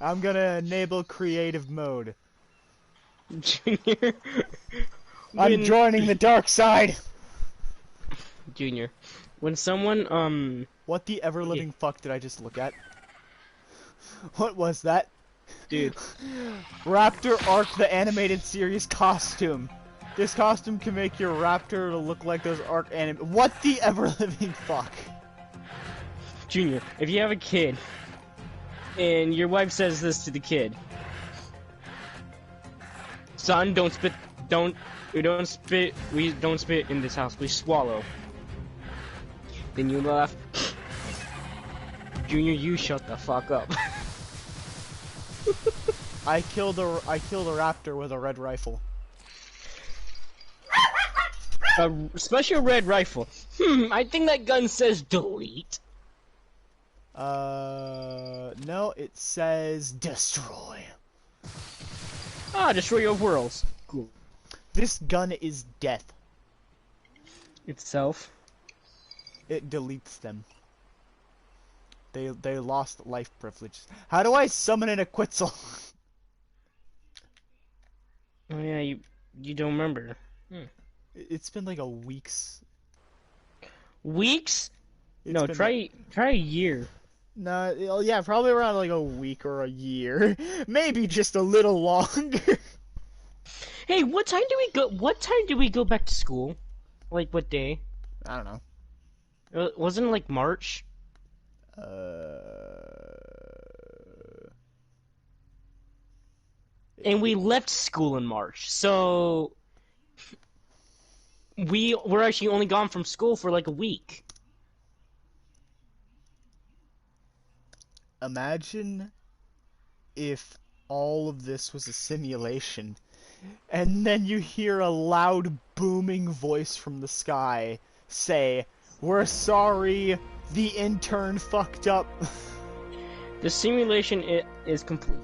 I'm gonna enable creative mode. Junior. I'm joining the dark side! Junior. When someone, What the ever-living fuck did I just look at? What was that? Dude. Raptor Arc the animated series costume. This costume can make your raptor to look like those Arc anim- What the ever-living fuck? Junior, if you have a kid, and your wife says this to the kid, son, we don't spit in this house, we swallow. Then you laugh. Junior, you shut the fuck up. I killed a raptor with a red rifle. A special red rifle. I think that gun says delete. No, it says destroy. Ah, destroy your worlds. Cool. This gun is death. Itself. It deletes them. They lost life privileges. How do I summon an Quetzal? Oh yeah, you don't remember. It's been like a week's. Weeks? It's No, been try a year. No, yeah, probably around like a week or a year. Maybe just a little longer. Hey, what time do we go back to school? Like what day? I don't know. Wasn't it like March? And we left school in March, so we're actually only gone from school for like a week. Imagine if all of this was a simulation, and then you hear a loud booming voice from the sky say, "We're sorry, the intern fucked up." The simulation is complete.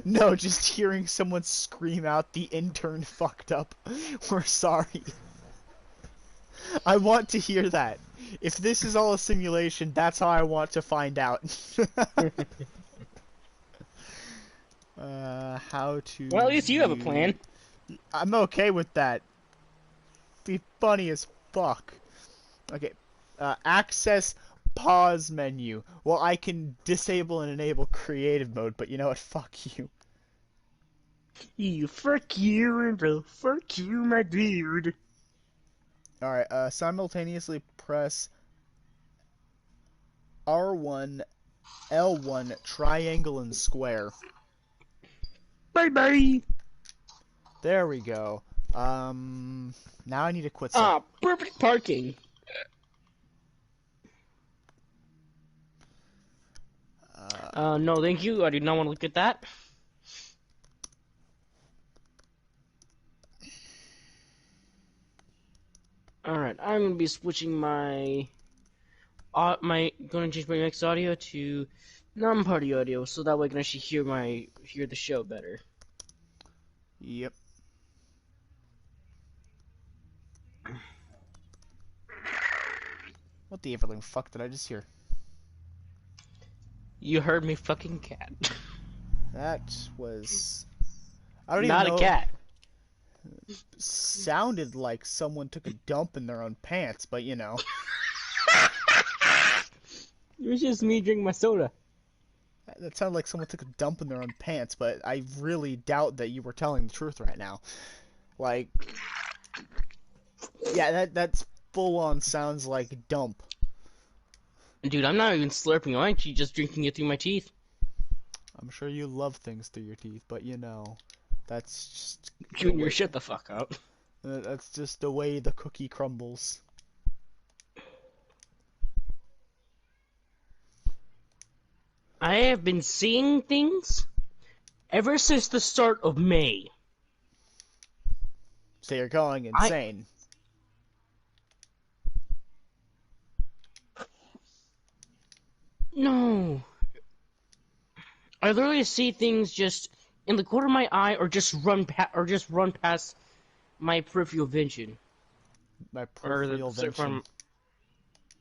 No, just hearing someone scream out, "The intern fucked up. We're sorry." I want to hear that. If this is all a simulation, that's how I want to find out. How to... Well, at least you have a plan. I'm okay with that. Be funny as fuck. Okay. Access pause menu. Well, I can disable and enable creative mode, but you know what? Fuck you. Fuck you, bro. Fuck you, my dude. Alright, simultaneously press R1, L1, triangle, and square. Bye-bye. There we go. Now I need to quit. Ah, perfect parking. No, thank you. I do not want to look at that. Alright, I'm gonna be switching gonna change my next audio to non-party audio, so that way I can actually hear the show better. Yep. What the everling fuck did I just hear? You heard me, fucking cat. That was... I don't Not even know... a cat. Sounded like someone took a dump in their own pants, but you know. It was just me drinking my soda. That sounded like someone took a dump in their own pants, but I really doubt that you were telling the truth right now. Like... Yeah, that's full-on sounds like dump. Dude, I'm not even slurping. I'm actually just drinking it through my teeth. I'm sure you love things through your teeth, but you know, that's just... Junior, shut the fuck up. That's just the way the cookie crumbles. I have been seeing things ever since the start of May. So you're going insane. No. I literally see things just in the corner of my eye, or just run past my peripheral vision. My peripheral vision.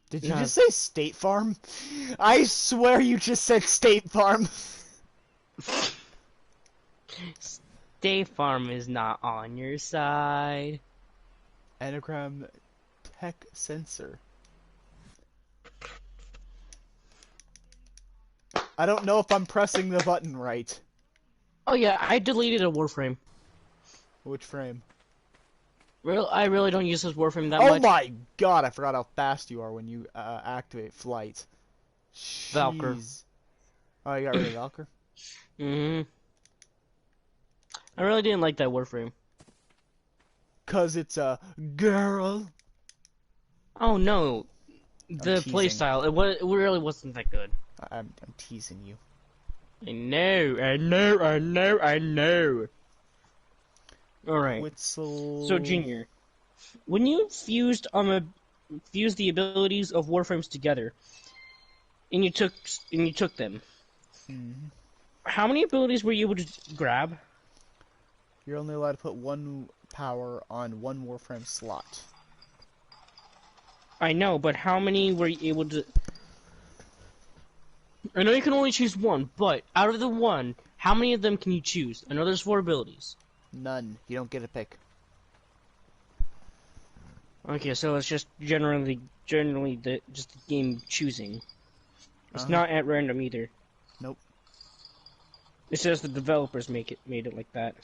Did you No. just say State Farm? I swear you just said State Farm. State Farm is not on your side. Anagram tech sensor. I don't know if I'm pressing the button right. Oh yeah, I deleted a Warframe. Which frame? I really don't use this Warframe that Oh much. my god, I forgot how fast you are when you activate flight. Valkyr. Jeez. Oh, you got rid of Valkyr? Hmm. I really didn't like that Warframe. 'Cause it's a girl. Oh no, I'm the teasing. playstyle, it really wasn't that good. I'm teasing you. I know, I know, I know, I know. Alright, so Quetzal. Junior, when you fused the abilities of Warframes together, and you took them, Mhm. how many abilities were you able to grab? You're only allowed to put one power on one Warframe slot. I know, but how many were you able to... I know you can only choose one, but out of the one, how many of them can you choose? I know there's 4 abilities. None. You don't get a pick. Okay, so it's just generally just the game choosing. It's Uh-huh. not at random either. Nope. It says the developers made it like that.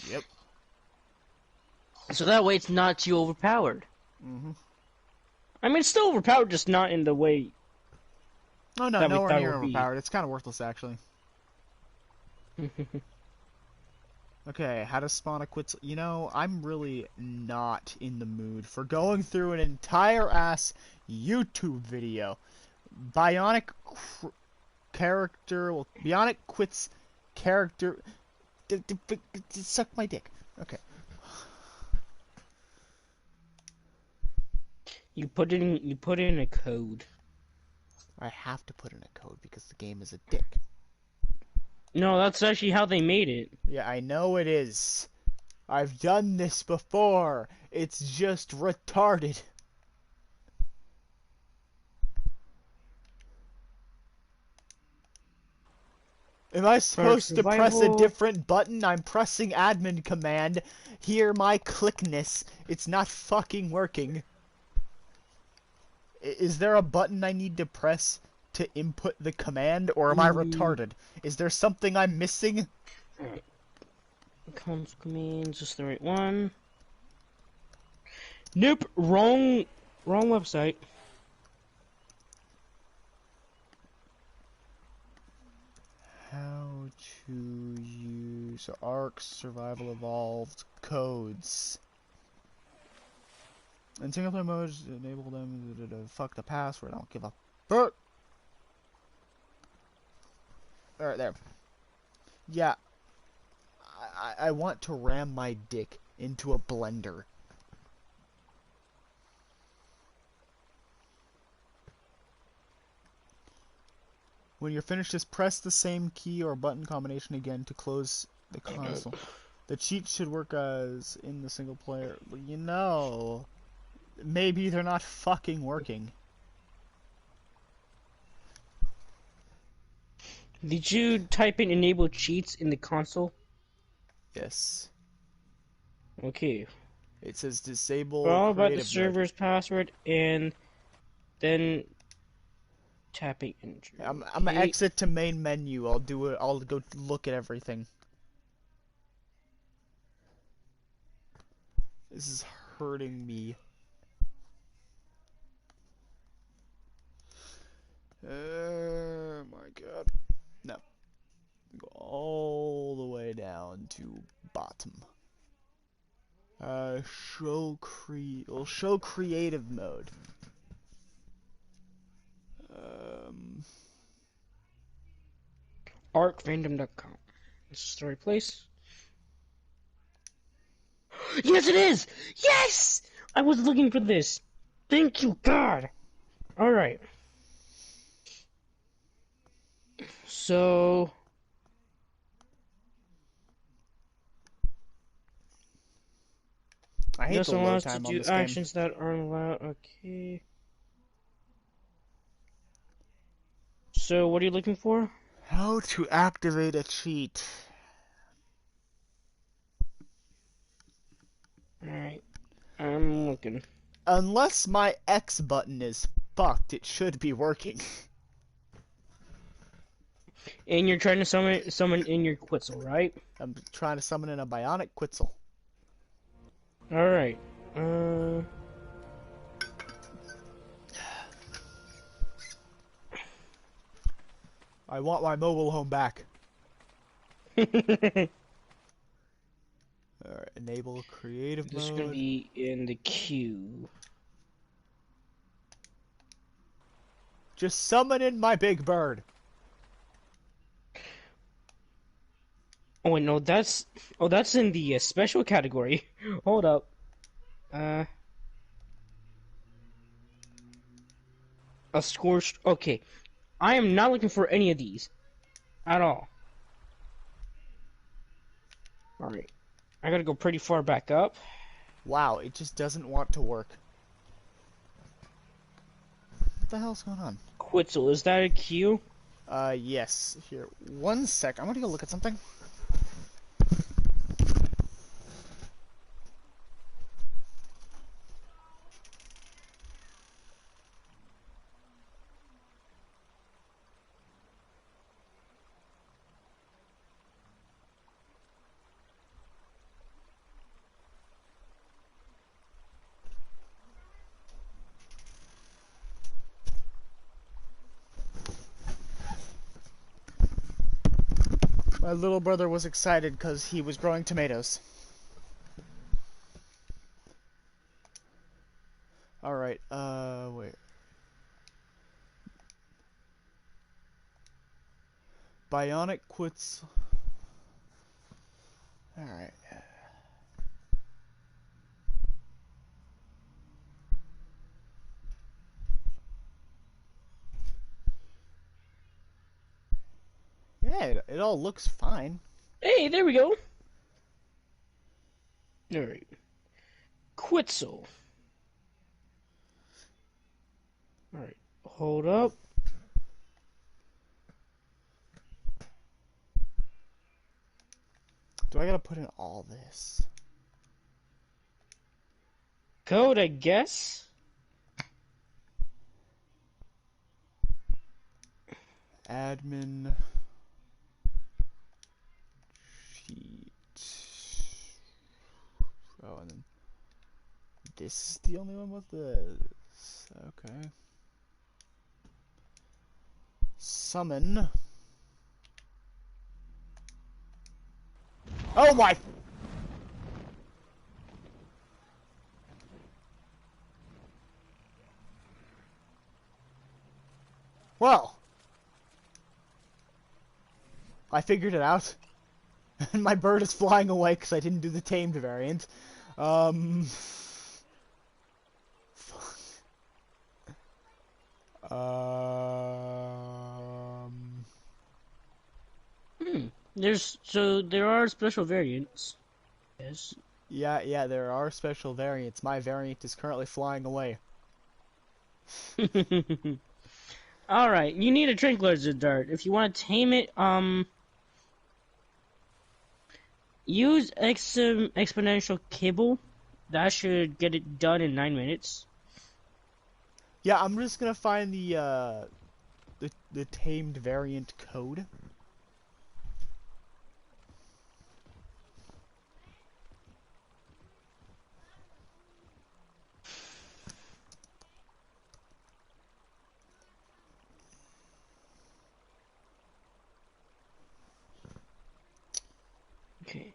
Yep. So that way it's not too overpowered. Mhm. I mean, it's still overpowered, just not in the way Oh no, that we nowhere thought it near would be. overpowered. It's kind of worthless actually. Okay, how to spawn a Quetzal. You know, I'm really not in the mood for going through an entire ass YouTube video. Bionic character. Well, Bionic Quits character. Suck my dick. Okay. You put in a code. I have to put in a code because the game is a dick. No, that's actually how they made it. Yeah, I know it is. I've done this before. It's just retarded. Am I For supposed to press a survival, different button? I'm pressing admin command. Hear my clickness. It's not fucking working. Is there a button I need to press to input the command, or am I mm, retarded? Is there something I'm missing? alright. Console commands, just the right one. Nope, wrong website. How to use Ark Survival Evolved codes. In single player mode, enable them to fuck the password. I don't give a fuck. Alright, there. Yeah, I want to ram my dick into a blender. When you're finished, just press the same key or button combination again to close the console. The cheat should work as in the single player. You know, maybe they're not fucking working. Did you type in enable cheats in the console? Yes. Okay. It says disable All about the creative mode. server's password and then tapping enter. I'm gonna Okay. exit to main menu. I'll do it. I'll go look at everything. This is hurting me. My god. No. Go all the way down to bottom. Show creative mode. Um, Arcfandom.com. This is the right place. Yes, it is! Yes! I was looking for this. Thank you, God. All right. So I hate this the load allows to time on do this game. actions that aren't allowed. Okay. So what are you looking for? How to activate a cheat. Alright, I'm looking. Unless my X button is fucked, it should be working. And you're trying to summon in your Quetzal, right? I'm trying to summon in a bionic Quetzal. Alright. I want my mobile home back. This Alright, enable creative is gonna mode. be in the queue. Just summon in my big bird. Oh wait, no, that's in the special category. Hold up. A scorched. Okay, I am not looking for any of these at all. All right, I gotta go pretty far back up. Wow, it just doesn't want to work. What the hell's going on? Quetzal, is that a queue? Yes. Here, one sec. I'm gonna go look at something. My little brother was excited because he was growing tomatoes. Alright, wait. Bionic quits. Alright. Yeah, it all looks fine. Hey, there we go. All right, Quetzal. All right, hold up. Do I gotta put in all this? Code, I guess. Admin sheet. Oh, and then this is the only one with this. Okay. Summon. Oh my! Well, I figured it out. And my bird is flying away because I didn't do the tamed variant. Um. Fuck. There are special variants. Yes. Yeah, there are special variants. My variant is currently flying away. All right, you need a tranquilizer dart. If you want to tame it, use exponential kibble. That should get it done in 9 minutes. Yeah, I'm just gonna find the tamed variant code. Okay.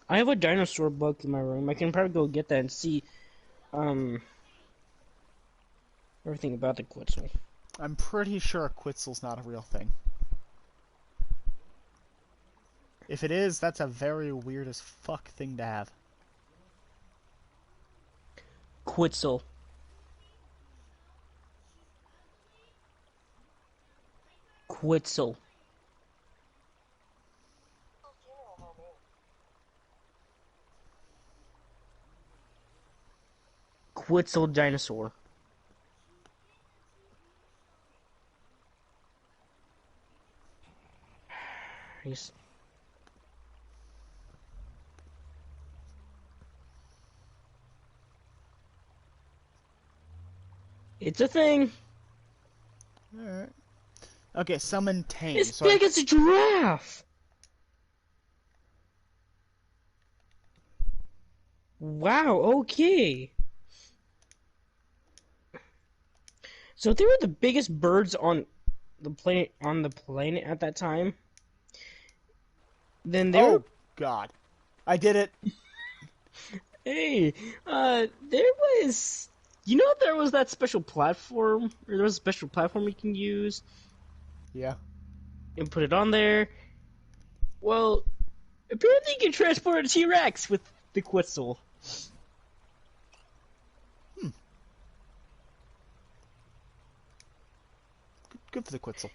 I have a dinosaur book in my room. I can probably go get that and see um everything about the Quetzal. I'm pretty sure Quetzal's not a real thing. If it is, that's a very weird as fuck thing to have. Quetzal. Quetzal. Quetzal dinosaur. He's... It's a thing. Alright. Okay, summon tame. It's So big as a giraffe. Wow, okay. So if they were the biggest birds on the planet at that time, then they were... oh god. I did it. Hey, there was... You know there was that special platform, or there was a special platform you can use Yeah. and put it on there? Well, apparently you can transport a T-Rex with the Quetzal. Good for the Quetzal.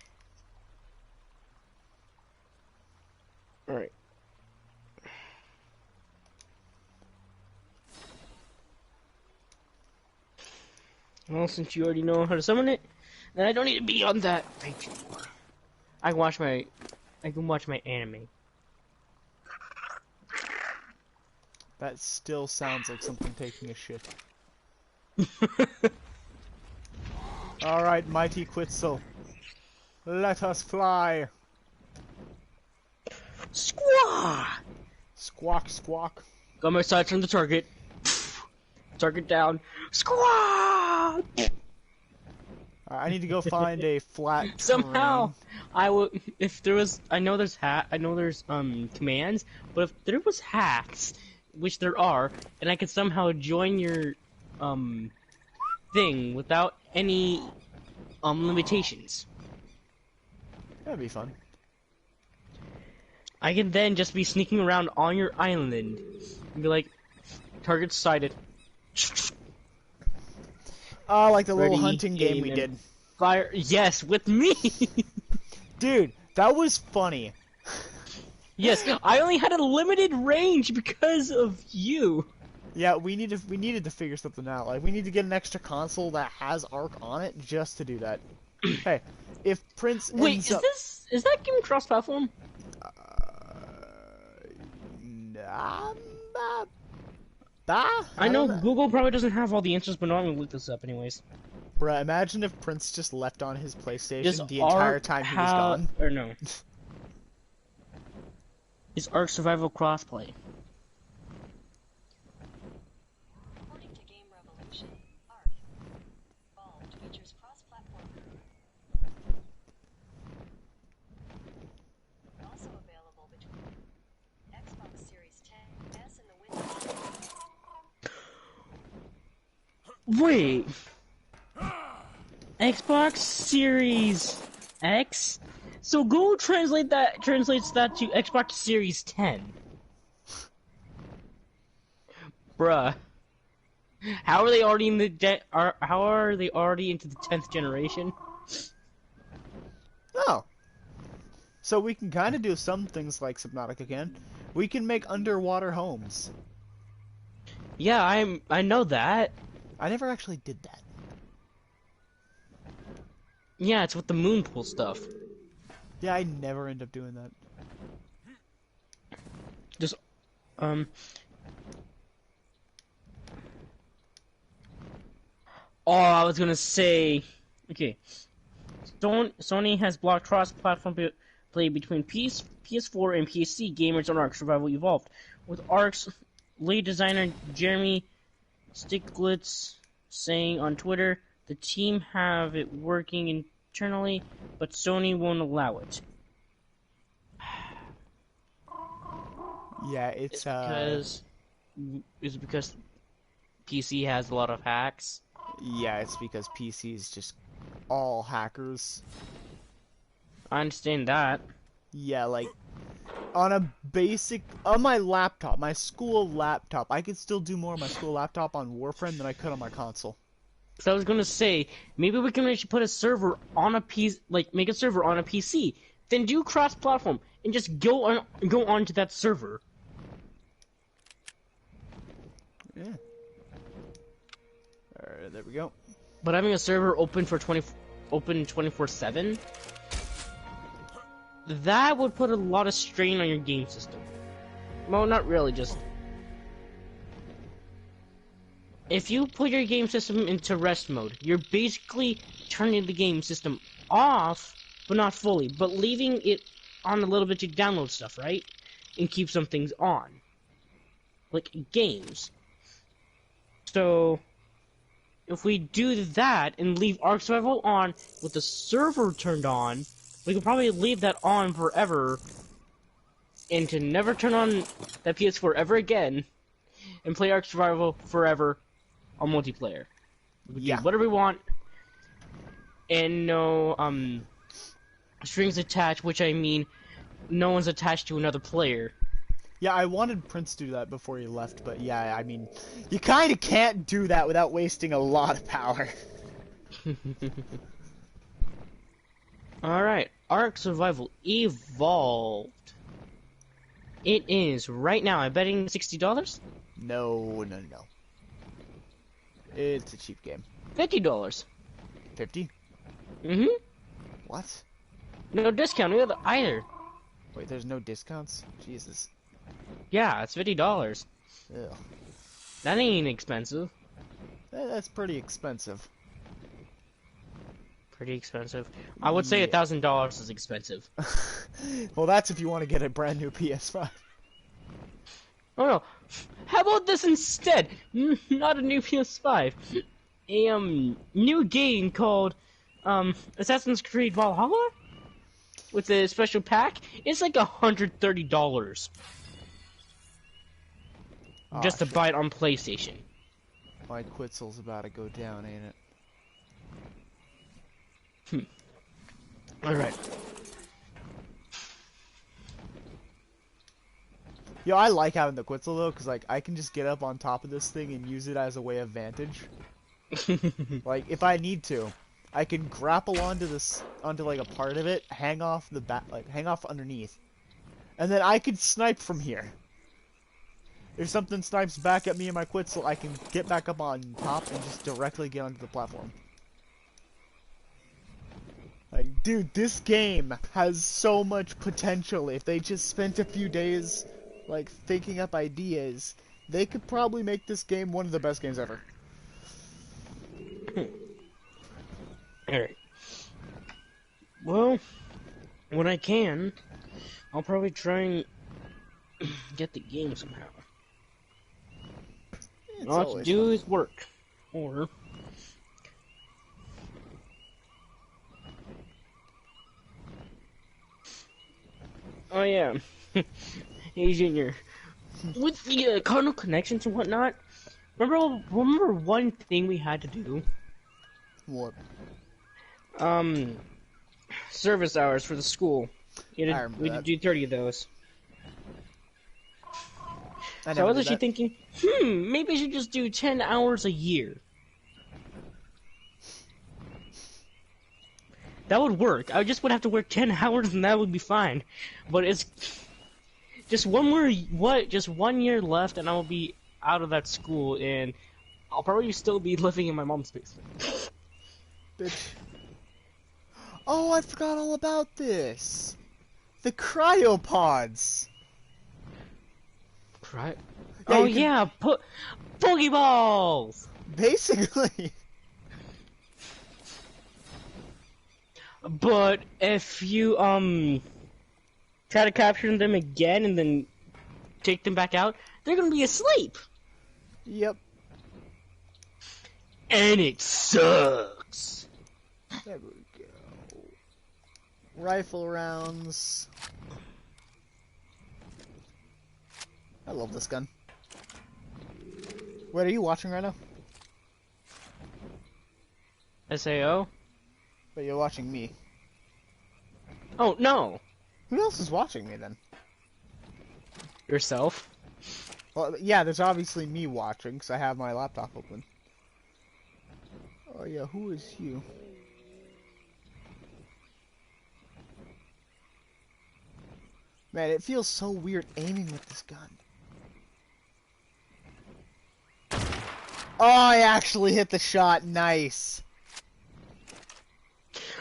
Alright. Well, since you already know how to summon it, then I don't need to be on that page anymore. I can watch my anime. That still sounds like something taking a shit. Alright, mighty Quetzal. Let us fly. Squaw! Squawk, squawk. Got my sights on the target. Target down. Squaw! I need to go find a flat Somehow, terrain. I would. If there was, I know there's commands, but if there was hacks, which there are, and I could somehow join your thing without any limitations, That'd be fun. I can then just be sneaking around on your island and be like, target sighted. Oh, like the little Ready, hunting game aim, we and did. Fire! Yes, with me. Dude, that was funny. Yes, I only had a limited range because of you. Yeah, we needed to figure something out. Like, we need to get an extra console that has Arc on it just to do that. Hey, if Prince Wait, ends up... is that game cross-platform? Nah, I I know don't know. Google probably doesn't have all the answers, but I'm gonna look this up anyways. Bruh, imagine if Prince just left on his PlayStation Does the entire Ark time he was gone. or no? Is Ark Survival crossplay? According to Game Revolution, Ark Evolved features cross-platform. Also available between Xbox Series X and the Windows. Wait, Xbox Series X. So Google translates that to Xbox Series 10. Bruh. How are they already in the how are they already into the 10th generation? Oh. So we can kind of do some things like Subnautica can. We can make underwater homes. Yeah, I know that. I never actually did that. Yeah, it's with the moon pool stuff. Yeah, I never end up doing that. Just Oh, I was gonna say, okay. Sony has blocked cross-platform play between PS4 and PC gamers on Ark Survival Evolved, with Ark's lead designer Jeremy Stiglitz saying on Twitter, the team have it working internally, but Sony won't allow it. Yeah, it's Is it because PC has a lot of hacks? yeah, it's because PC is just all hackers. I understand that. Yeah, like On a basic, on my laptop, my school laptop, I could still do more on my school laptop on Warframe than I could on my console. So I was gonna say, maybe we can actually put a server on a PC, like make a server on a PC, then do cross-platform and just go onto that server. Yeah. Alright, there we go. But having a server open 24/7, that would put a lot of strain on your game system. Well, not really, just if you put your game system into rest mode, you're basically turning the game system off, but not fully, but leaving it on a little bit to download stuff, right? And keep some things on. Like games. So, if we do that and leave Ark Survival on with the server turned on, we could probably leave that on forever and to never turn on that PS4 ever again and play Ark Survival forever on multiplayer. We Yeah. do whatever we want and no strings attached, which I mean no one's attached to another player. Yeah, I wanted Prince to do that before he left, but yeah, I mean, you kind of can't do that without wasting a lot of power. Alright, Ark Survival Evolved. It is right now, I'm betting $60? No. It's a cheap game. $50. 50? Mm-hmm. What? No discount either. Wait, there's no discounts? Jesus. Yeah, it's $50. Ugh. That ain't expensive. That's pretty expensive. Pretty expensive. I would say Yeah. $1,000 is expensive. Well, that's if you want to get a brand new PS5. Oh no. How about this instead? Not a new PS5. A new game called Assassin's Creed Valhalla with a special pack. It's like $130 just to shit. buy it on PlayStation. My Quetzal's about to go down, ain't it? All right. Yo, I like having the Quetzal though, cause like I can just get up on top of this thing and use it as a way of vantage. Like if I need to, I can grapple onto like a part of it, hang off the hang off underneath, and then I could snipe from here. If something snipes back at me and my Quetzal, I can get back up on top and just directly get onto the platform. Like, dude, this game has so much potential. If they just spent a few days, like, thinking up ideas, they could probably make this game one of the best games ever. Alright. Well, when I can, I'll probably try and get the game somehow. All I have to do is work. Or oh yeah. Hey Junior. With the cardinal connections and whatnot, remember one thing we had to do? What? Service hours for the school. I We remember had to that. do 30 of those. I So I never was did actually that. thinking, maybe I should just do 10 hours a year. That would work. I just would have to work 10 hours and that would be fine. But it's just just 1 year left and I will be out of that school and I'll probably still be living in my mom's basement. Bitch. Oh, I forgot all about this. The cryopods. Right? Yeah, Oh you can- yeah, Pokeballs! Basically. But if you try to capture them again and then take them back out, they're gonna be asleep. Yep. And it sucks. There we go. Rifle rounds. I love this gun. Wait, are you watching right now? SAO? But you're watching me. Oh no. Who else is watching me then? Yourself? Well, yeah, there's obviously me watching, because I have my laptop open. Oh yeah, who is you? Man, it feels so weird aiming with this gun. Oh, I actually hit the shot. Nice.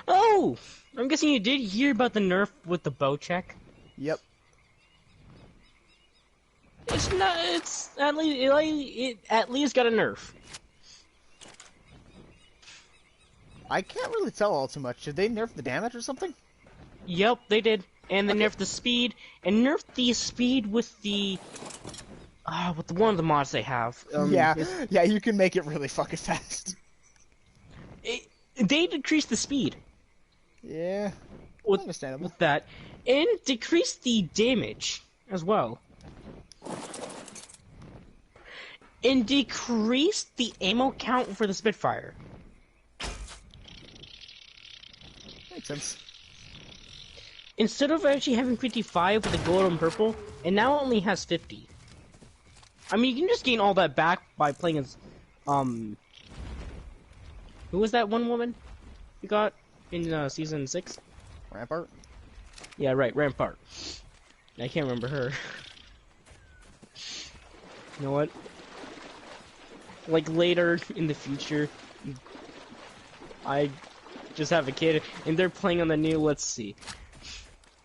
Oh! I'm guessing you did hear about the nerf with the bow check. Yep. It's not. It's at least it at least got a nerf. I can't really tell all too much. Did they nerf the damage or something? Yep, they did, and they Okay. nerfed the speed, and nerfed the speed with the with one of the mods they have. Yeah, yeah, you can make it really fucking fast. They decreased the speed Yeah, with understandable. with that, and decreased the damage as well, and decreased the ammo count for the Spitfire. Makes sense. Instead of actually having 55 with the gold and purple, it now only has 50. I mean, you can just gain all that back by playing as, who was that one woman you got in season 6? Rampart? Yeah, right, Rampart. I can't remember her. You know what? Like later in the future, I just have a kid, and they're playing on the new, let's see,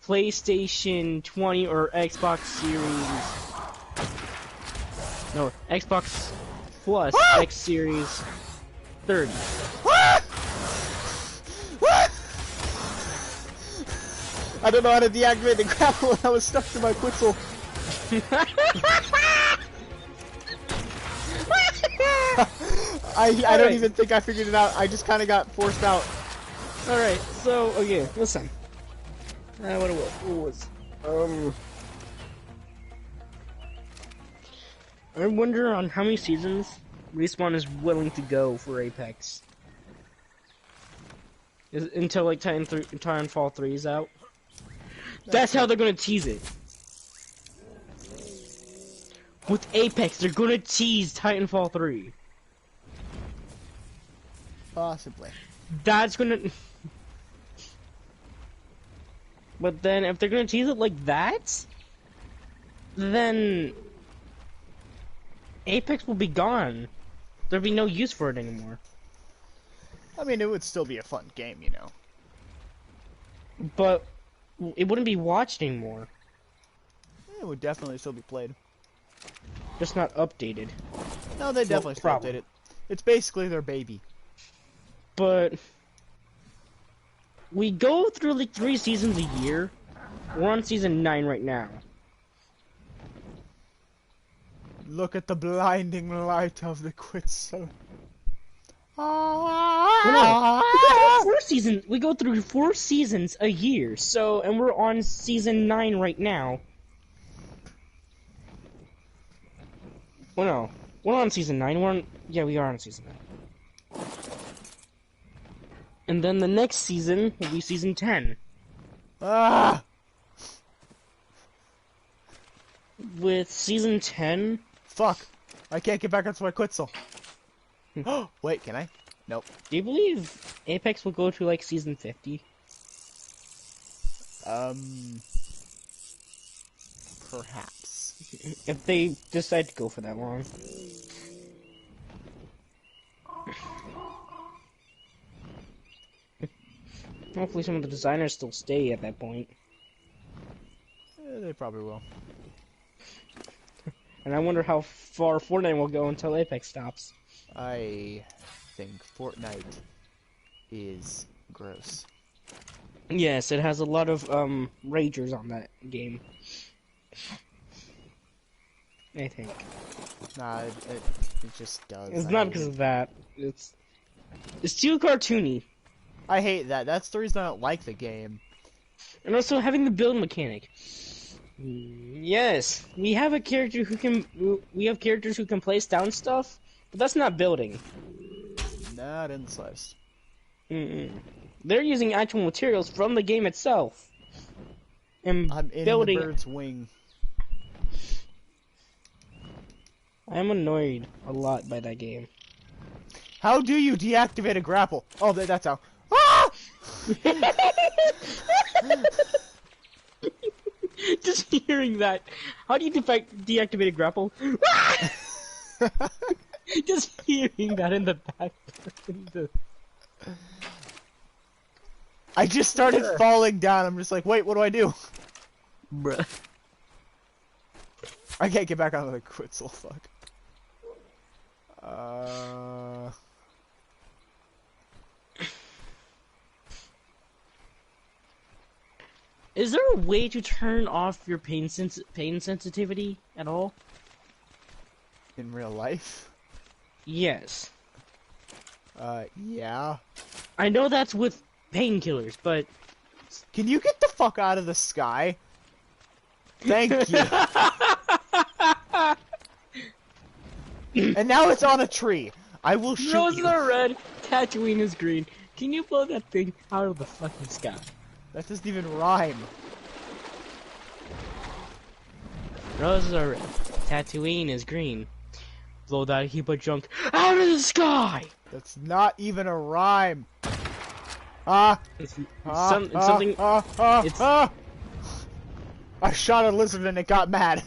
PlayStation 20 or Xbox Series. No, Xbox Plus X Series 30. I don't know how to deactivate the grapple and I was stuck to my Quixel. I don't Alright. even think I figured it out. I just kind of got forced out. Alright, so, okay, listen. What it was? I wonder on how many seasons Respawn is willing to go for Apex. Until, like, Titanfall 3 is out. That's how they're gonna tease it. With Apex, they're gonna tease Titanfall 3. Possibly. That's gonna... But then, if they're gonna tease it like that, then Apex will be gone. There'll be no use for it anymore. I mean, it would still be a fun game, you know. But it wouldn't be watched anymore. It would definitely still be played. Just not updated. No, they definitely still problem. update it. It's basically their baby. But we go through like 3 seasons a year. We're on season 9 right now. Look at the blinding light of the Quetzal. Well, no, we go through 4 seasons. We go through 4 seasons a year. So, and we're on season 9 right now. Well, no, we're on season 9. We are on season 9. And then the next season will be season 10. Ah! With season 10, Fuck! I can't get back onto my Quetzal. Wait, can I? Nope. do you believe Apex will go to like season 50? Perhaps. If they decide to go for that long. Hopefully some of the designers still stay at that point. They probably will. And I wonder how far Fortnite will go until Apex stops. I think Fortnite is gross. Yes, it has a lot of ragers on that game. I think. Nah, it just does. It's I not hate because it. of that. It's too cartoony. I hate that. That's the reason I don't like the game. And also having the build mechanic. Yes, we have a character who can. We have characters who can place down stuff, but that's not building. Not in the slightest. They're using actual materials from the game itself, and I'm in building. the bird's wing. I'm annoyed a lot by that game. How do you deactivate a grapple? Oh, that's how. Ah! Just hearing that. How do you deactivate a grapple? Just hearing that in the back. I just started falling down. I'm just like, wait, what do I do? Bruh. I can't get back onto the Quetzal, fuck. Is there a way to turn off your pain sensitivity at all? In real life? Yes. Yeah. I know that's with painkillers, but... Can you get the fuck out of the sky? Thank you. And now it's on a tree. I will shoot Roses you. are red, Tatooine is green. Can you blow that thing out of the fucking sky? That doesn't even rhyme. Roses are red, Tatooine is green. Blow that heap of junk out of the sky! That's not even a rhyme. Ah! It's Ah! something... Ah! I shot a lizard and it got mad.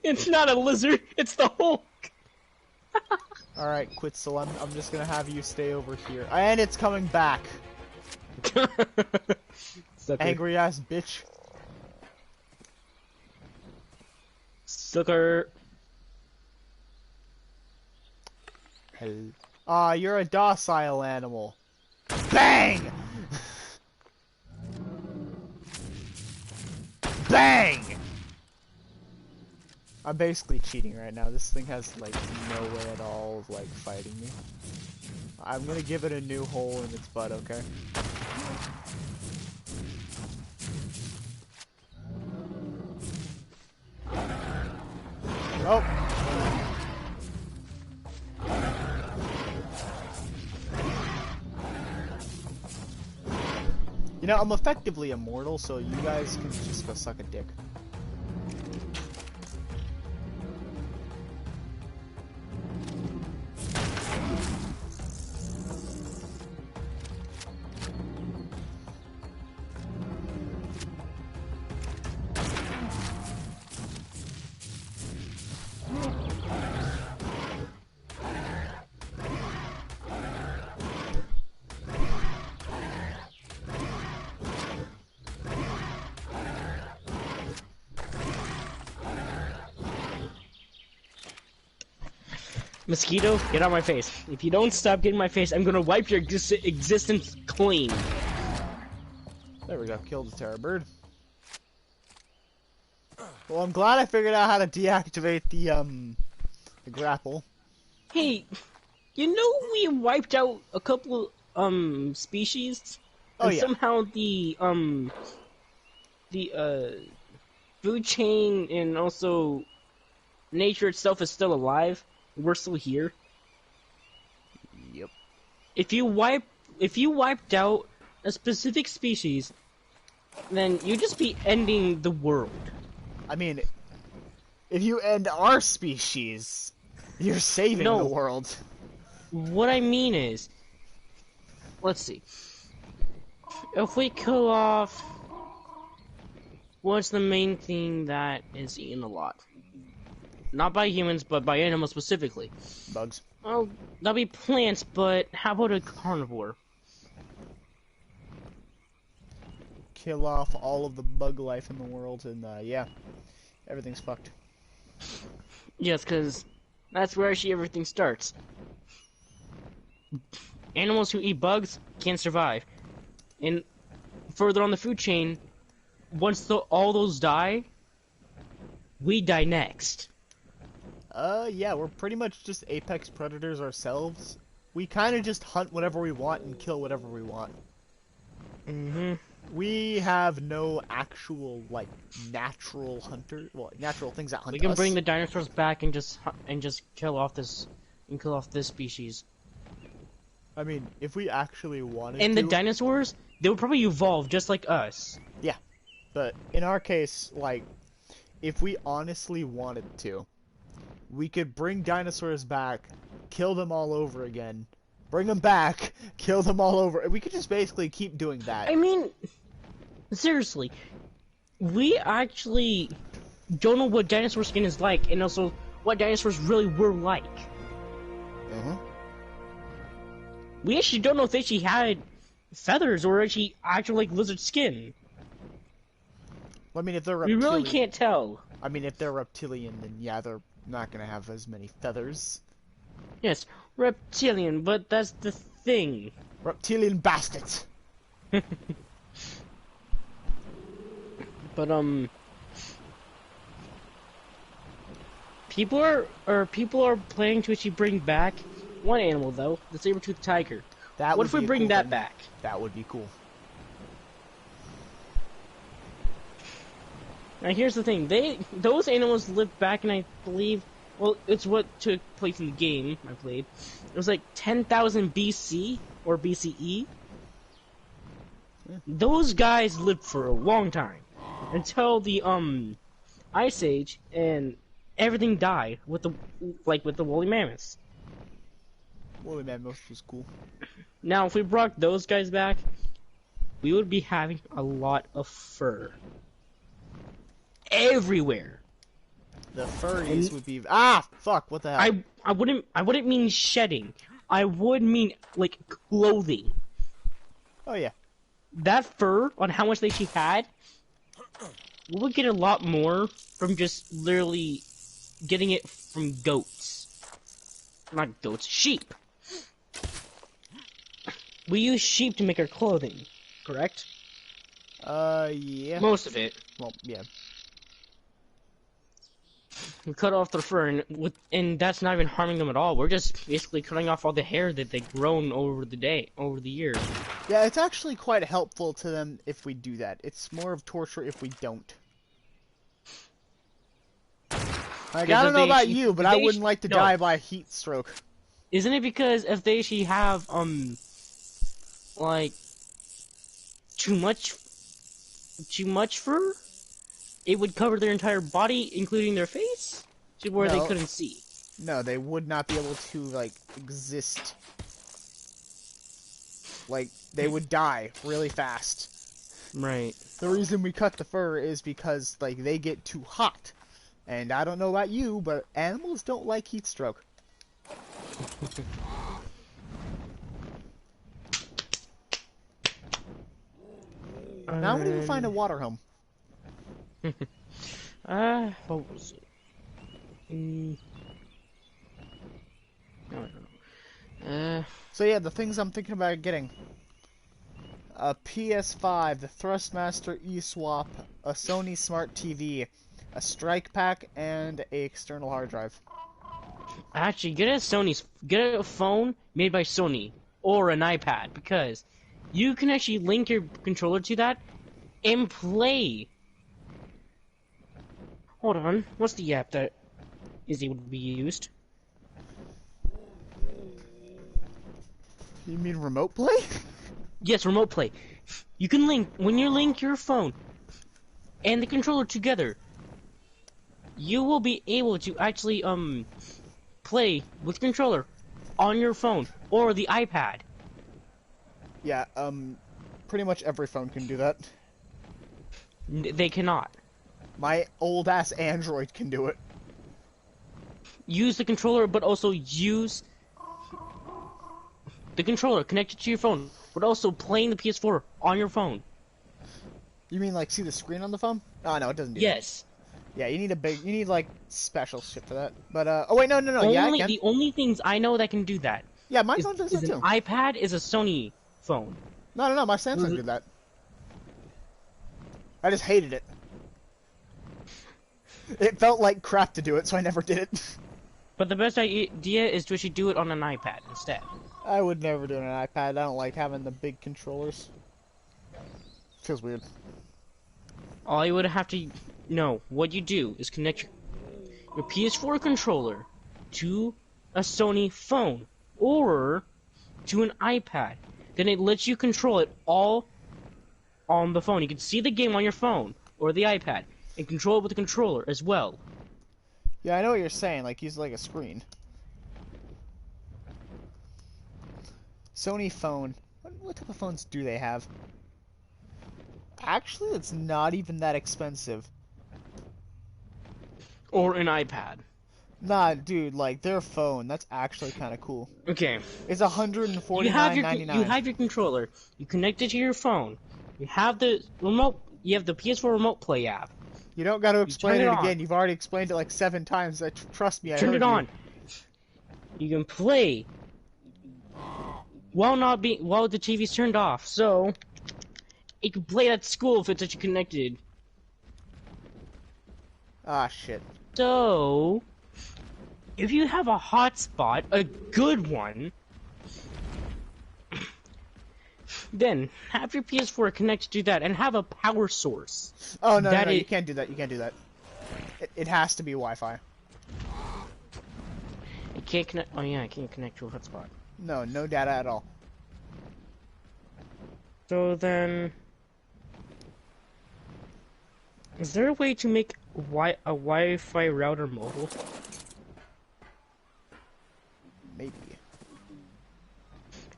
It's not a lizard, it's the Hulk! Alright, Quetzal, I'm just gonna have you stay over here. And it's coming back. Angry ass bitch. Sucker. You're a docile animal. Bang! Bang! I'm basically cheating right now. This thing has, like, no way at all of, like, fighting me. I'm gonna give it a new hole in its butt, okay? Oh! You know, I'm effectively immortal, so you guys can just go suck a dick. Mosquito, get out of my face. If you don't stop getting my face, I'm gonna wipe your existence clean. There we go, killed the terror bird. Well, I'm glad I figured out how to deactivate the grapple. Hey, you know we wiped out a couple, species? Oh, and yeah. somehow the food chain and also nature itself is still alive. We're still here. Yep. If you wiped out a specific species, then you'd just be ending the world. I mean, if you end our species, you're saving No. the world. What I mean is, let's see. If we kill off, what's the main thing that is eaten a lot? Not by humans, but by animals specifically. Bugs. Well, that'll be plants, but how about a carnivore? Kill off all of the bug life in the world, and yeah, everything's fucked. Yes, because that's where actually everything starts. Animals who eat bugs can't survive. And further on the food chain, once all those die, we die next. Yeah, we're pretty much just apex predators ourselves. We kind of just hunt whatever we want and kill whatever we want. Mm-hmm. We have no actual, like, natural natural things that hunt us. We can bring the dinosaurs back and just kill off this species. I mean, if we actually wanted to... And the dinosaurs, they would probably evolve just like us. Yeah, but in our case, like, if we honestly wanted to, we could bring dinosaurs back, kill them all over again, bring them back, kill them all over. We could just basically keep doing that. I mean, seriously, we actually don't know what dinosaur skin is like, and also what dinosaurs really were like. Uh-huh. We actually don't know if they actually had feathers or actually actual like lizard skin. Well, I mean, if they're We reptilian, really can't tell. I mean, if they're reptilian, then yeah, they're not gonna have as many feathers. Yes, reptilian, but that's the thing. Reptilian bastards. But people are planning to actually bring back one animal though, the saber-toothed tiger. That What would if we be a bring cool that thing. back? That would be cool. Now here's the thing: those animals lived back in, I believe, well, it's what took place in the game I played. It was like 10,000 BC or BCE. Those guys lived for a long time until the Ice Age, and everything died with the woolly mammoths. Woolly mammoth was cool. Now, if we brought those guys back, we would be having a lot of fur everywhere. The furries would be fuck, what the hell? I wouldn't mean shedding. I would mean like clothing. Oh yeah. That fur on how much she had, we would get a lot more from just literally getting it from goats. Not goats, sheep. We use sheep to make our clothing, correct? Yeah. Most of it. Well, yeah. We cut off their fur, and that's not even harming them at all. We're just basically cutting off all the hair that they've grown over the years. Yeah, it's actually quite helpful to them if we do that. It's more of torture if we don't. Like, I don't know about you, but I wouldn't like to die by a heat stroke. Isn't it because if they actually have, like, too much fur, it would cover their entire body, including their face, to where they couldn't see? No, they would not be able to, like, exist. Like, they would die really fast. Right. The reason we cut the fur is because, like, they get too hot. And I don't know about you, but animals don't like heat stroke. Now I'm gonna even find a water home. What was it? I don't know. So yeah, the things I'm thinking about getting. A PS5, the Thrustmaster eSwap, a Sony Smart TV, a Strike Pack, and a external hard drive. Actually, get a phone made by Sony or an iPad, because you can actually link your controller to that and play. Hold on, what's the app that is able to be used? You mean remote play? Yes, remote play. You can when you link your phone and the controller together, you will be able to actually play with controller on your phone or the iPad. Yeah, pretty much every phone can do that. They cannot. My old ass Android can do it. Use the controller, but also use the controller connected to your phone, but also playing the PS4 on your phone. You mean like see the screen on the phone? Oh no, it doesn't do Yes. that. Yeah, you need like special shit for that. But oh wait, no, yeah, I can. The only things I know that can do that Yeah, my phone does that is too. an iPad is a Sony phone. No, my Samsung did that. I just hated it. It felt like crap to do it, so I never did it. But the best idea is to actually do it on an iPad instead. I would never do it on an iPad. I don't like having the big controllers. Feels weird. All you would have to know, what you do is connect your PS4 controller to a Sony phone or to an iPad. Then it lets you control it all on the phone. You can see the game on your phone or the iPad. and control it with a controller as well. Yeah, I know what you're saying. Like, use like a screen. Sony phone. What type of phones do they have? Actually, it's not even that expensive. Or an iPad. Nah, dude, like their phone. That's actually kind of cool. Okay. It's You have your $149.99. controller. You connect it to your phone. You have the remote. You have the PS4 Remote Play app. You don't got to You turn explain it it on. again. You've already explained it like 7 times. Trust me, I Turn heard it on. you. You can play while the TV's turned off. So it can play at school if it's actually connected. Ah, shit. So if you have a hotspot, a good one, then have your PS4 connected to that and have a power source. Oh, no, you can't do that. You can't do that. It has to be Wi-Fi. It can't connect. Oh yeah, I can't connect to a hotspot. No data at all. So then, is there a way to make a Wi-Fi router mobile? Maybe.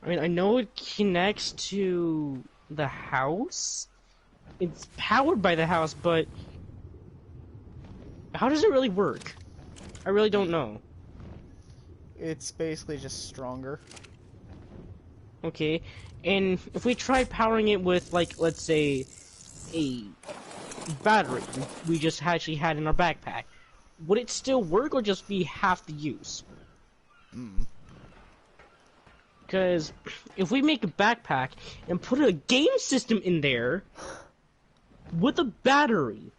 I mean, I know it connects to the house. It's powered by the house, but how does it really work? I really don't know. It's basically just stronger. Okay, and if we try powering it with, like, let's say, a battery we just actually had in our backpack, would it still work or just be half the use? Because if we make a backpack and put a game system in there with a battery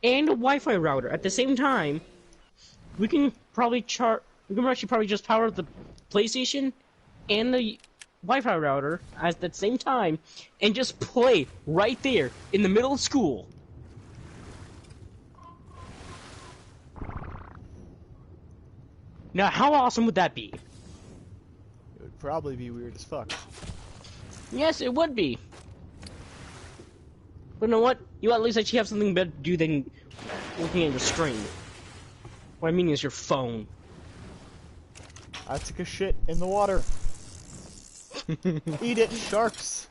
and a Wi-Fi router at the same time, we can actually probably just power the PlayStation and the Wi-Fi router at the same time and just play right there in the middle of school. Now, how awesome would that be? It would probably be weird as fuck. Yes, it would be. But you know what? You at least actually have something better to do than looking at your screen. What I mean is your phone. I took a shit in the water. Eat it, sharks.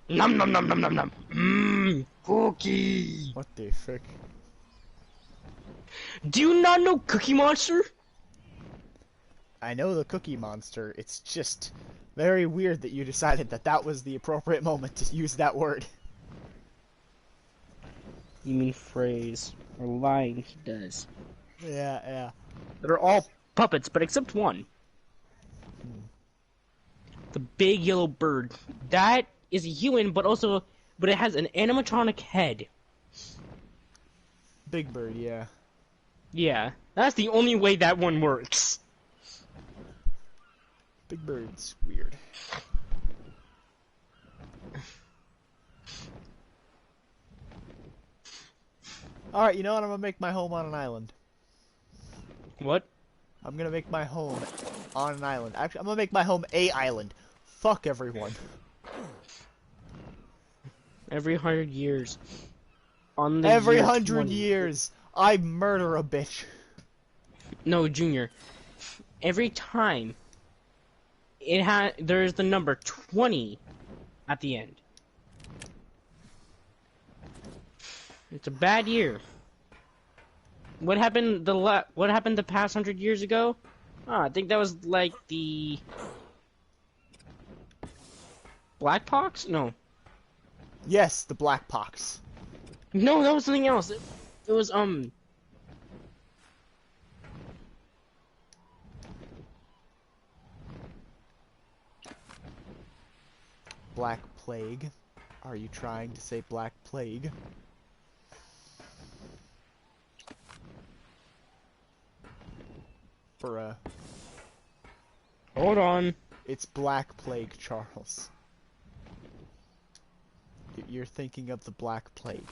Nom nom nom nom nom nom. Mmm, cookie. What the frick? Do you not know Cookie Monster? I know the Cookie Monster. It's just very weird that you decided that that was the appropriate moment to use that word. You mean phrase. Or line, he does. Yeah. They're all puppets, but except one. The big yellow bird. That is a human, but it has an animatronic head. Big Bird, yeah. Yeah, that's the only way that one works. Big Bird's weird. Alright, you know what? I'm gonna make my home on an island. What? I'm gonna make my home on an island. Actually, I'm gonna make my home a island. Fuck everyone. Every 100 years. On the Every year 100 20. years, I murder a bitch. No, Junior. Every time there's the number 20 at the end. It's a bad year. What happened the past 100 years ago? I think that was like the Black Pox? No. Yes, the Black Pox. No, that was something else. It was Black Plague. Are you trying to say Black Plague? Bruh. Hold on. It's Black Plague, Charles. You're thinking of the Black Plague.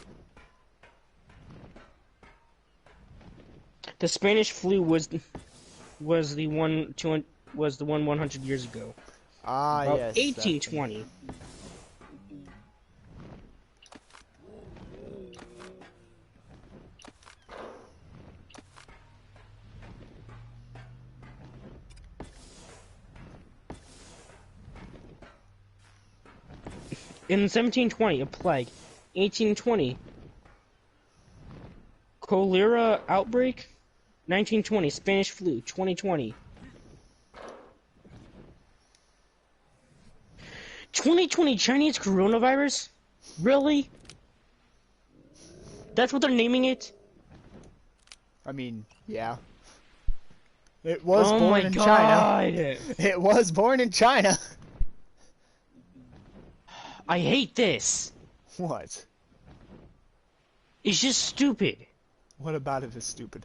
The Spanish flu was the one 100 years ago. Ah, About yes. 1820. In 1720, a plague. 1820, cholera outbreak. 1920, Spanish flu. 2020. 2020 Chinese coronavirus? Really? That's what they're naming it? I mean, yeah. It was Oh born my in China. god! It was born in China. I hate this. What? It's just stupid. What about it is stupid?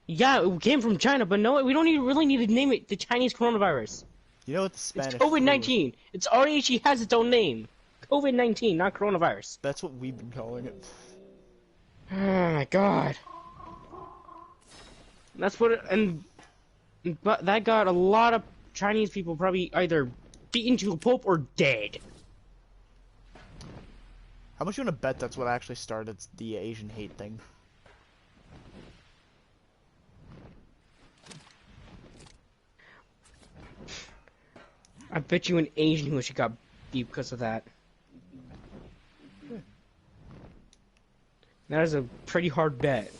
Yeah, it came from China, but no, we don't really need to name it the Chinese coronavirus. You know what the It's Spanish COVID-19. It's already has its own name. COVID-19, not coronavirus. That's what we've been calling it. Oh my god. That's what but that got a lot of Chinese people probably either beaten to a pulp or dead. How much you want to bet that's what actually started the Asian hate thing? I bet you an Asian who got beat because of that. That is a pretty hard bet.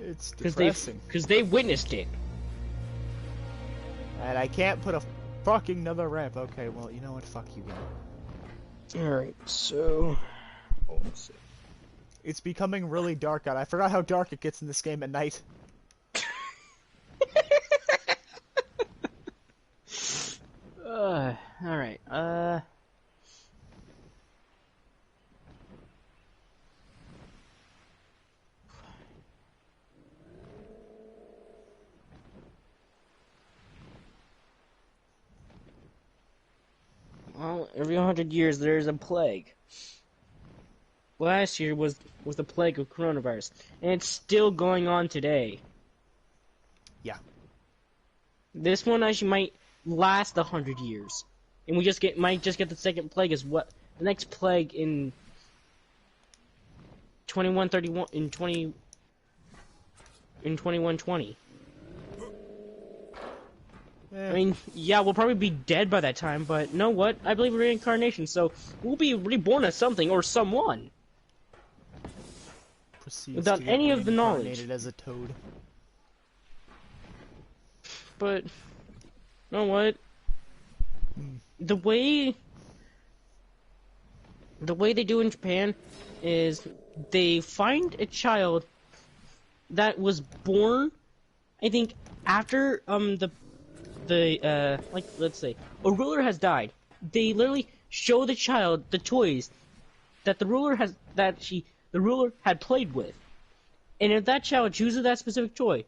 It's depressing. Because they witnessed it. And I can't put a fucking another ramp. Okay, well, you know what? Fuck you, game. Alright, so... It's becoming really dark out. I forgot how dark it gets in this game at night. Alright, well, every 100 years there's a plague. Last year was the plague of coronavirus, and it's still going on today. Yeah. This one actually might last 100 years, and we might just get the second plague as what the next plague in 2131 in 2120. I mean, yeah, we'll probably be dead by that time, but know what? I believe in reincarnation, so we'll be reborn as something or someone. Proceeds Without to get any of the knowledge. reincarnated as a toad. But, know what? The way they do in Japan is they find a child that was born, I think, after like, let's say a ruler has died. They literally show the child the toys that the ruler had played with, and if that child chooses that specific toy,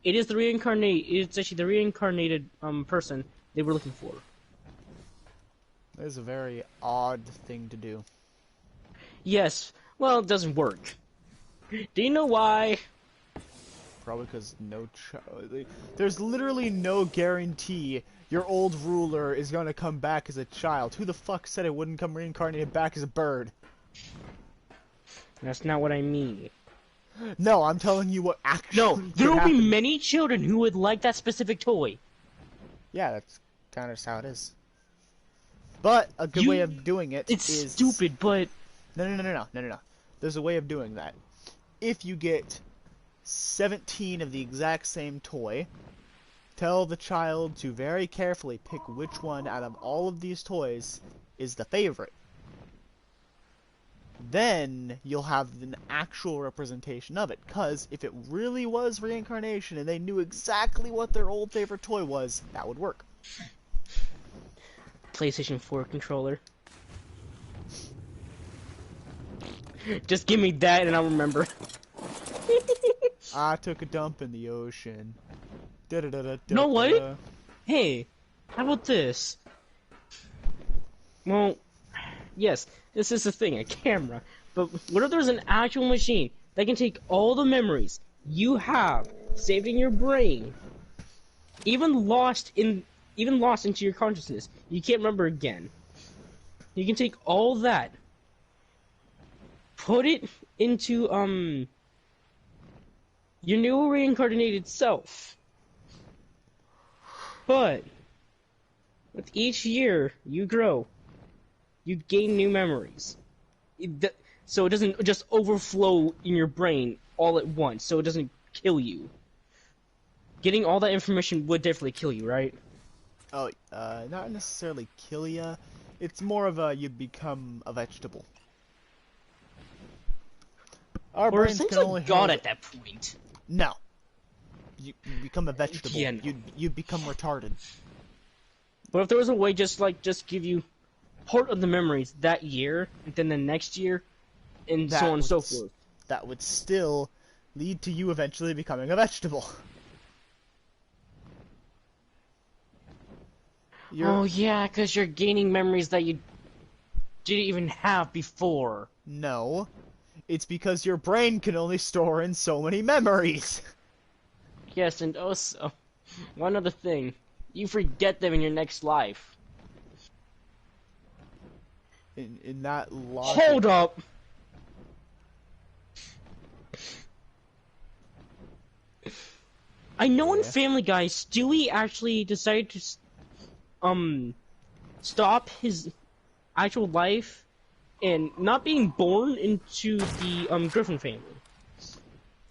it's actually the reincarnated person they were looking for. That is a very odd thing to do. Yes, well, it doesn't work. Do you know why? Probably because there's literally no guarantee your old ruler is gonna come back as a child. Who the fuck said it wouldn't come reincarnated back as a bird? That's not what I mean. No, I'm telling you what actually No, could there will be happen. many children who would like that specific toy. Yeah, that's kind of how it is. But a good way of doing it It's is stupid, but No. There's a way of doing that. If you get 17 of the exact same toy, tell the child to very carefully pick which one out of all of these toys is the favorite. Then you'll have an actual representation of it. Because if it really was reincarnation and they knew exactly what their old favorite toy was, that would work. PlayStation 4 controller. Just give me that and I'll remember. I took a dump in the ocean. No, what? Hey, how about this? Well, yes, this is the thing, a camera. But what if there's an actual machine that can take all the memories you have saved in your brain, even lost into your consciousness, you can't remember again. You can take all that, put it into your new reincarnated self. But With each year, you grow. You gain new memories. So it doesn't just overflow in your brain all at once, so it doesn't kill you. Getting all that information would definitely kill you, right? Oh, not necessarily kill ya. It's more of a you become a vegetable. Our Or brains can essentially only God hold. at that point. No, you become a vegetable. Yeah, no. You become retarded. But if there was a way just give you part of the memories that year, and then the next year, and so on and so forth. That would still lead to you eventually becoming a vegetable. Oh yeah, because you're gaining memories that you didn't even have before. No, it's because your brain can only store in so many memories. Yes, and also, one other thing. You forget them in your next life. In that logic. Hold up! I know in Yeah. Family Guy, Stewie actually decided to, stop his actual life and not being born into the, Griffin family.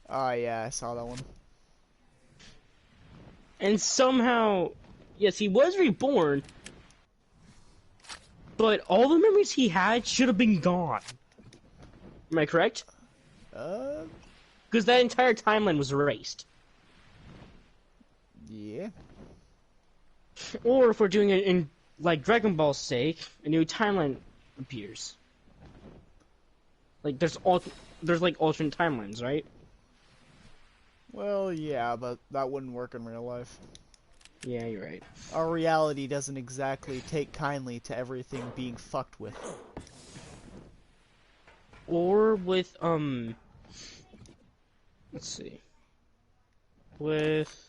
Oh yeah, I saw that one. And somehow, yes, he was reborn, but all the memories he had should have been gone. Am I correct? Uh, Because that entire timeline was erased. yeah. Or if we're doing it in, like, Dragon Ball's sake, a new timeline appears. Like, there's like, alternate timelines, right? Well, yeah, but that wouldn't work in real life. Yeah, you're right. Our reality doesn't exactly take kindly to everything being fucked with. Or with, let's see. With...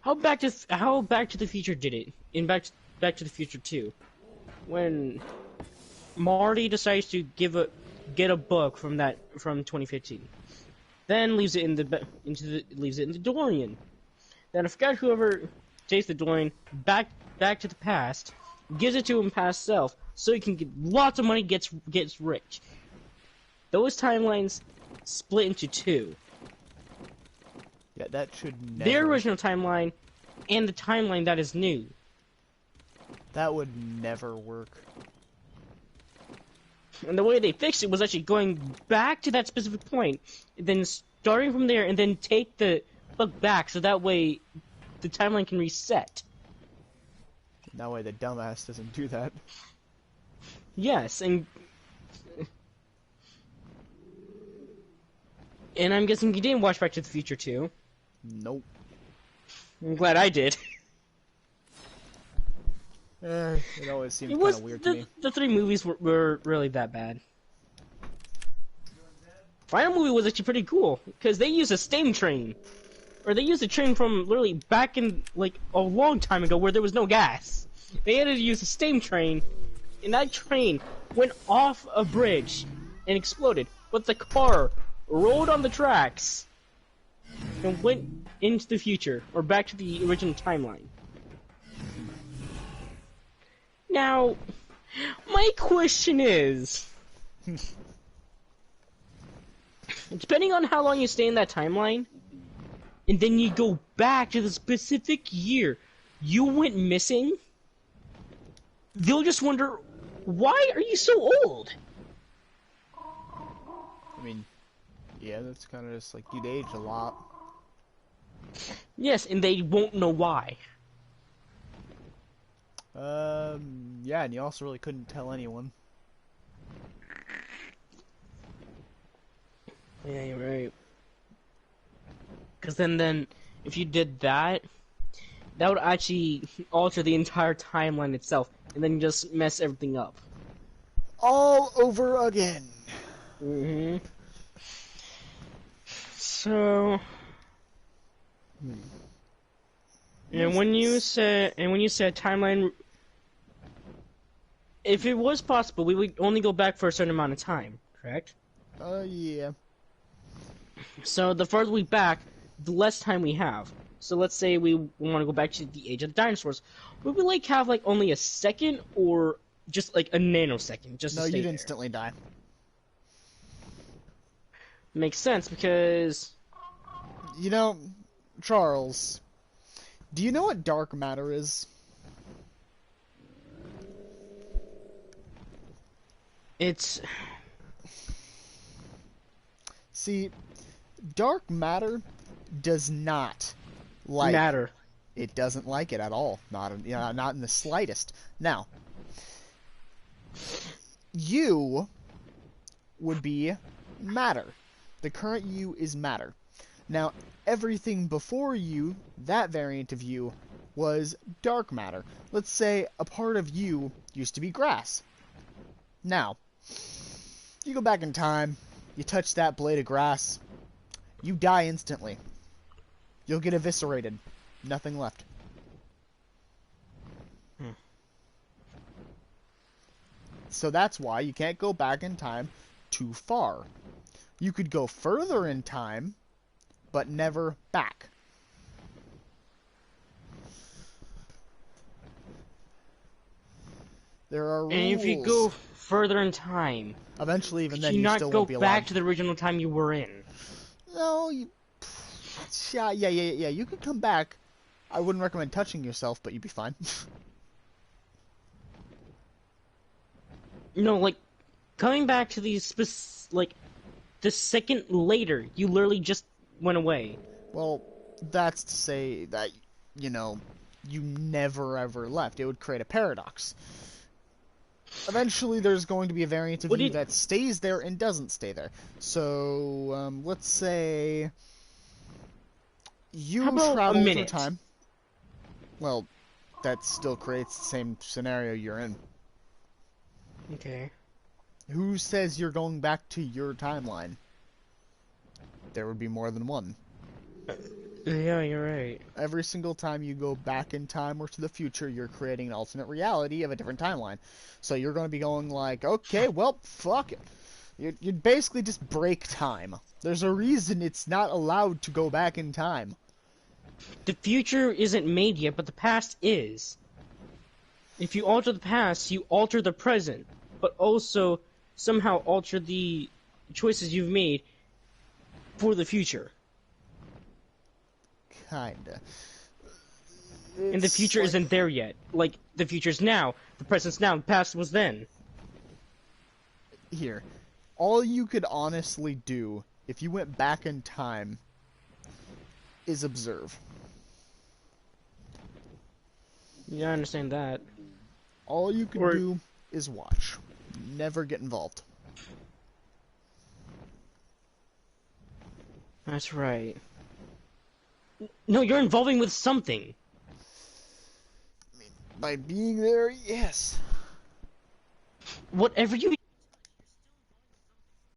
How Back to the Future did it in Back to the Future 2, when Marty decides to get a book from 2015, then leaves it in the DeLorean. Then I forgot whoever takes the DeLorean back to the past, gives it to him past self, so he can get lots of money, gets rich. Those timelines split into two. Yeah, that should never. Their original timeline and the timeline that is new. That would never work. And the way they fixed it was actually going back to that specific point, then starting from there, and then take the book back, so that way the timeline can reset. That way the dumbass doesn't do that. Yes, and I'm guessing you didn't watch Back to the Future 2. Nope. I'm glad I did. It always seemed It kind was of weird to me. the three movies were really that bad. Final movie was actually pretty cool because they used a steam train, or they used a train from literally back in like a long time ago where there was no gas. They had to use a steam train, and that train went off a bridge and exploded, but the car rolled on the tracks and went into the future, or back to the original timeline. Now, my question is, depending on how long you stay in that timeline, and then you go back to the specific year you went missing, they'll just wonder, why are you so old? I mean, yeah, that's kind of just like you'd age a lot. Yes, and they won't know why. Yeah, and you also really couldn't tell anyone. Yeah, you're right. Because then, if you did that, that would actually alter the entire timeline itself, and then just mess everything up. All over again. Mm-hmm. So, and when you said timeline, if it was possible, we would only go back for a certain amount of time, correct? Yeah. So the further we back, the less time we have. So let's say we want to go back to the age of the dinosaurs. Would we like have like only a second or just like a nanosecond just No, to stay you'd there? instantly die. Makes sense because You know, Charles, do you know what dark matter is? it's See, dark matter does not like matter. it doesn't like it at all. Not in the slightest. Now, you would be matter. The current you is matter. Now, everything before you, that variant of you, was dark matter. Let's say a part of you used to be grass. Now, you go back in time, you touch that blade of grass, you die instantly. You'll get eviscerated. Nothing left. So that's why you can't go back in time too far. You could go further in time, but never back. There are rules. And if you go further in time, Eventually, even could then, you you not still go won't be back allowed. to the original time you were in? No, yeah. You could come back. I wouldn't recommend touching yourself, but you'd be fine. No, like coming back to like the second later, you literally just went away. Well, that's to say that, you never ever left. It would create a paradox. Eventually, there's going to be a variant of you that stays there and doesn't stay there. So, let's say you How about travel a through minute? time. Well, that still creates the same scenario you're in. Okay. Who says you're going back to your timeline? There would be more than one. Yeah, you're right. Every single time you go back in time or to the future, you're creating an alternate reality of a different timeline. So you're going to be going like, okay, well, fuck it. You'd basically just break time. There's a reason it's not allowed to go back in time. The future isn't made yet, but the past is. If you alter the past, you alter the present, but also somehow alter the choices you've made for the future. Kinda. And the future isn't there yet. Like, the future's now, the present's now, the past was then. Here. All you could honestly do, if you went back in time, is observe. Yeah, I understand that. All you can do is watch. Never get involved. That's right. No, you're involving with something. By being there, yes. Whatever you